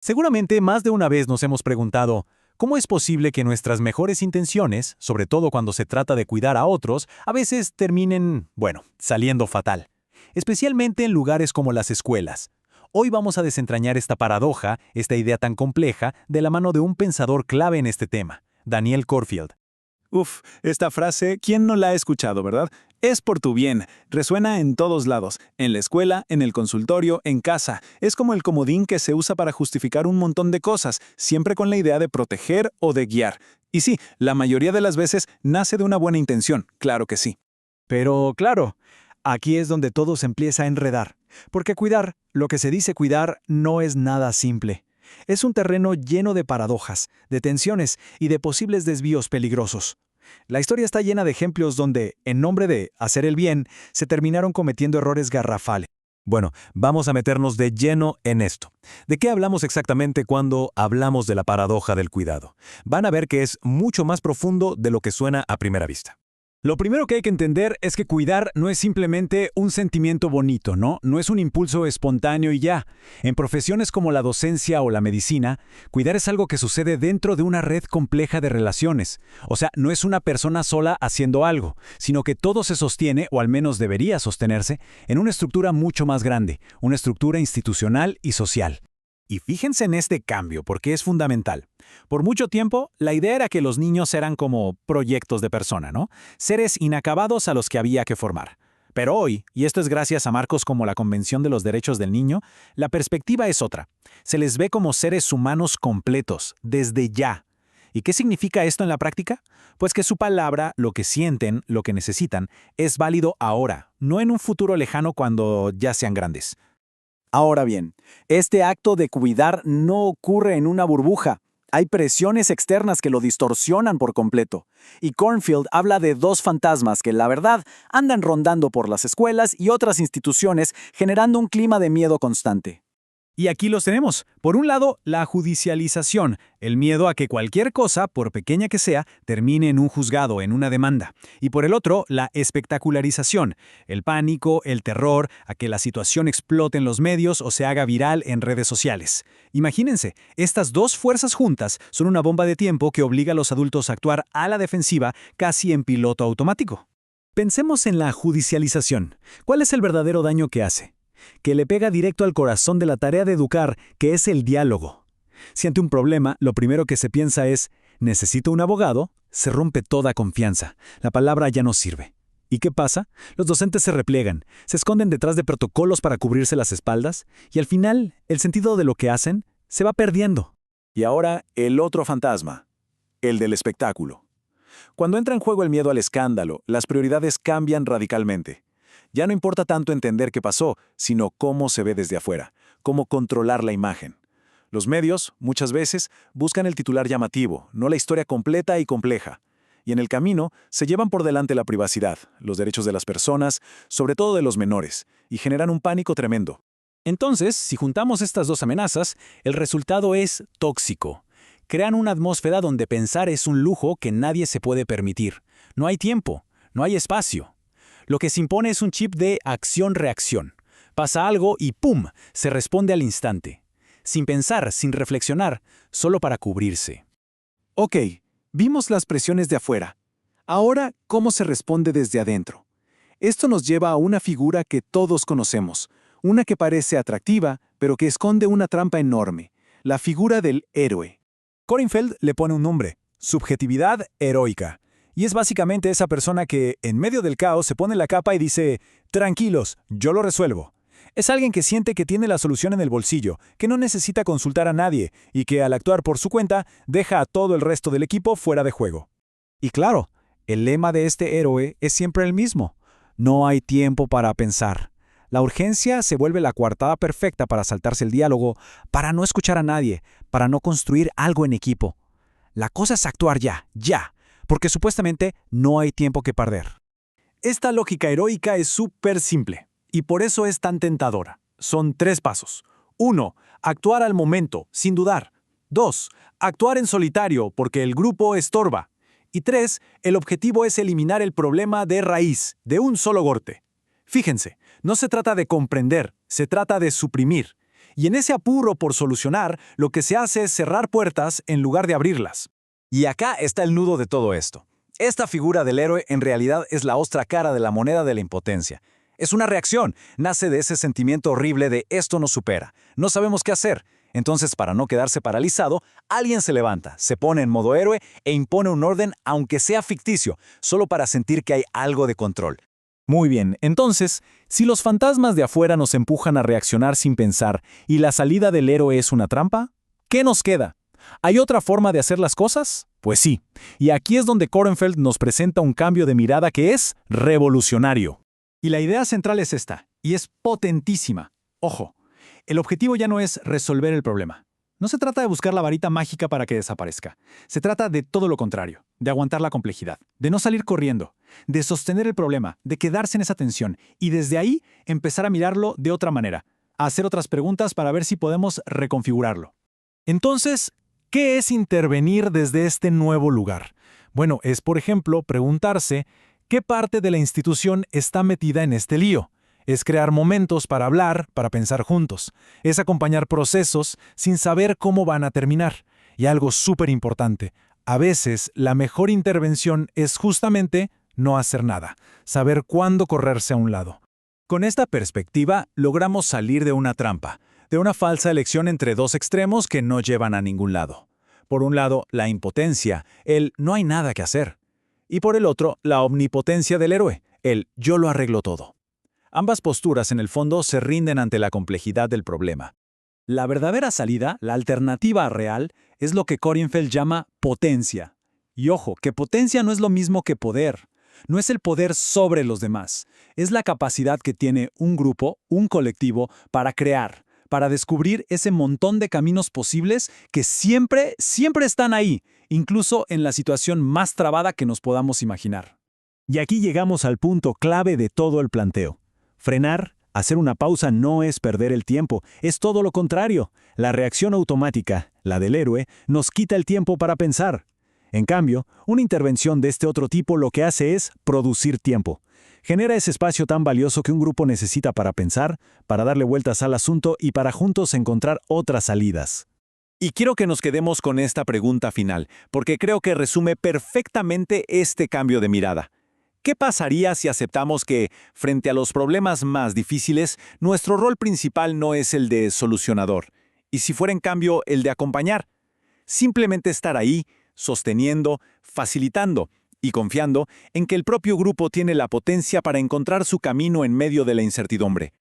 Seguramente más de una vez nos hemos preguntado, ¿cómo es posible que nuestras mejores intenciones, sobre todo cuando se trata de cuidar a otros, a veces terminen, bueno, saliendo fatal? Especialmente en lugares como las escuelas. Hoy vamos a desentrañar esta paradoja, esta idea tan compleja, de la mano de un pensador clave en este tema, Daniel Corfield. Uf, esta frase, ¿quién no la ha escuchado, verdad? Es por tu bien. Resuena en todos lados, en la escuela, en el consultorio, en casa. Es como el comodín que se usa para justificar un montón de cosas, siempre con la idea de proteger o de guiar. Y sí, la mayoría de las veces nace de una buena intención, claro que sí. Pero claro, aquí es donde todo se empieza a enredar, porque cuidar, lo que se dice cuidar, no es nada simple. Es un terreno lleno de paradojas, de tensiones y de posibles desvíos peligrosos. La historia está llena de ejemplos donde, en nombre de hacer el bien, se terminaron cometiendo errores garrafales. Bueno, vamos a meternos de lleno en esto. ¿De qué hablamos exactamente cuando hablamos de la paradoja del cuidado? Van a ver que es mucho más profundo de lo que suena a primera vista. Lo primero que hay que entender es que cuidar no es simplemente un sentimiento bonito, ¿no? No es un impulso espontáneo y ya. En profesiones como la docencia o la medicina, cuidar es algo que sucede dentro de una red compleja de relaciones. O sea, no es una persona sola haciendo algo, sino que todo se sostiene, o al menos debería sostenerse, en una estructura mucho más grande, una estructura institucional y social. Y fíjense en este cambio, porque es fundamental. Por mucho tiempo, la idea era que los niños eran como proyectos de persona, ¿no? Seres inacabados a los que había que formar. Pero hoy, y esto es gracias a marcos como la Convención de los Derechos del Niño, la perspectiva es otra. Se les ve como seres humanos completos, desde ya. ¿Y qué significa esto en la práctica? Pues que su palabra, lo que sienten, lo que necesitan, es válido ahora, no en un futuro lejano cuando ya sean grandes. Ahora bien, este acto de cuidar no ocurre en una burbuja. Hay presiones externas que lo distorsionan por completo. Y Cornfield habla de dos fantasmas que, la verdad, andan rondando por las escuelas y otras instituciones, generando un clima de miedo constante. Y aquí los tenemos. Por un lado, la judicialización, el miedo a que cualquier cosa, por pequeña que sea, termine en un juzgado, en una demanda. Y por el otro, la espectacularización, el pánico, el terror, a que la situación explote en los medios o se haga viral en redes sociales. Imagínense, estas dos fuerzas juntas son una bomba de tiempo que obliga a los adultos a actuar a la defensiva casi en piloto automático. Pensemos en la judicialización. ¿Cuál es el verdadero daño que hace? Que le pega directo al corazón de la tarea de educar, que es el diálogo. Si ante un problema, lo primero que se piensa es, ¿necesito un abogado?, se rompe toda confianza. La palabra ya no sirve. ¿Y qué pasa? Los docentes se repliegan, se esconden detrás de protocolos para cubrirse las espaldas, y al final, el sentido de lo que hacen se va perdiendo. Y ahora, el otro fantasma, el del espectáculo. Cuando entra en juego el miedo al escándalo, las prioridades cambian radicalmente. Ya no importa tanto entender qué pasó, sino cómo se ve desde afuera, cómo controlar la imagen. Los medios, muchas veces, buscan el titular llamativo, no la historia completa y compleja. Y en el camino, se llevan por delante la privacidad, los derechos de las personas, sobre todo de los menores, y generan un pánico tremendo. Entonces, si juntamos estas dos amenazas, el resultado es tóxico. Crean una atmósfera donde pensar es un lujo que nadie se puede permitir. No hay tiempo, no hay espacio. Lo que se impone es un chip de acción-reacción. Pasa algo y ¡pum!, se responde al instante. Sin pensar, sin reflexionar, solo para cubrirse. Ok, vimos las presiones de afuera. Ahora, ¿cómo se responde desde adentro? Esto nos lleva a una figura que todos conocemos, una que parece atractiva, pero que esconde una trampa enorme, la figura del héroe. Cornfield le pone un nombre, subjetividad heroica. Y es básicamente esa persona que, en medio del caos, se pone la capa y dice, tranquilos, yo lo resuelvo. Es alguien que siente que tiene la solución en el bolsillo, que no necesita consultar a nadie y que, al actuar por su cuenta, deja a todo el resto del equipo fuera de juego. Y claro, el lema de este héroe es siempre el mismo. No hay tiempo para pensar. La urgencia se vuelve la coartada perfecta para saltarse el diálogo, para no escuchar a nadie, para no construir algo en equipo. La cosa es actuar ya, porque supuestamente no hay tiempo que perder. Esta lógica heroica es súper simple, y por eso es tan tentadora. Son 3 pasos. 1. Actuar al momento, sin dudar. 2. Actuar en solitario, porque el grupo estorba. Y 3. El objetivo es eliminar el problema de raíz, de un solo golpe. Fíjense, no se trata de comprender, se trata de suprimir. Y en ese apuro por solucionar, lo que se hace es cerrar puertas en lugar de abrirlas. Y acá está el nudo de todo esto. Esta figura del héroe en realidad es la otra cara de la moneda de la impotencia. Es una reacción, nace de ese sentimiento horrible de esto nos supera, no sabemos qué hacer. Entonces, para no quedarse paralizado, alguien se levanta, se pone en modo héroe e impone un orden, aunque sea ficticio, solo para sentir que hay algo de control. Muy bien, entonces, si los fantasmas de afuera nos empujan a reaccionar sin pensar y la salida del héroe es una trampa, ¿qué nos queda? ¿Hay otra forma de hacer las cosas? Pues sí, y aquí es donde Kornfeld nos presenta un cambio de mirada que es revolucionario. Y la idea central es esta, y es potentísima. Ojo, el objetivo ya no es resolver el problema. No se trata de buscar la varita mágica para que desaparezca. Se trata de todo lo contrario, de aguantar la complejidad, de no salir corriendo, de sostener el problema, de quedarse en esa tensión y desde ahí empezar a mirarlo de otra manera, a hacer otras preguntas para ver si podemos reconfigurarlo. Entonces, ¿qué es intervenir desde este nuevo lugar? Bueno, es, por ejemplo, preguntarse ¿qué parte de la institución está metida en este lío? Es crear momentos para hablar, para pensar juntos. Es acompañar procesos sin saber cómo van a terminar. Y algo súper importante, a veces la mejor intervención es justamente no hacer nada, saber cuándo correrse a un lado. Con esta perspectiva, logramos salir de una trampa, de una falsa elección entre dos extremos que no llevan a ningún lado. Por un lado, la impotencia, el no hay nada que hacer. Y por el otro, la omnipotencia del héroe, el yo lo arreglo todo. Ambas posturas, en el fondo, se rinden ante la complejidad del problema. La verdadera salida, la alternativa real, es lo que Kornfeld llama potencia. Y ojo, que potencia no es lo mismo que poder. No es el poder sobre los demás. Es la capacidad que tiene un grupo, un colectivo, para crear, para descubrir ese montón de caminos posibles que siempre están ahí, incluso en la situación más trabada que nos podamos imaginar. Y aquí llegamos al punto clave de todo el planteo. Frenar, hacer una pausa no es perder el tiempo, es todo lo contrario. La reacción automática, la del héroe, nos quita el tiempo para pensar. En cambio, una intervención de este otro tipo lo que hace es producir tiempo. Genera ese espacio tan valioso que un grupo necesita para pensar, para darle vueltas al asunto y para juntos encontrar otras salidas. Y quiero que nos quedemos con esta pregunta final, porque creo que resume perfectamente este cambio de mirada. ¿Qué pasaría si aceptamos que, frente a los problemas más difíciles, nuestro rol principal no es el de solucionador, y si fuera en cambio el de acompañar? Simplemente estar ahí, sosteniendo, facilitando y confiando en que el propio grupo tiene la potencia para encontrar su camino en medio de la incertidumbre.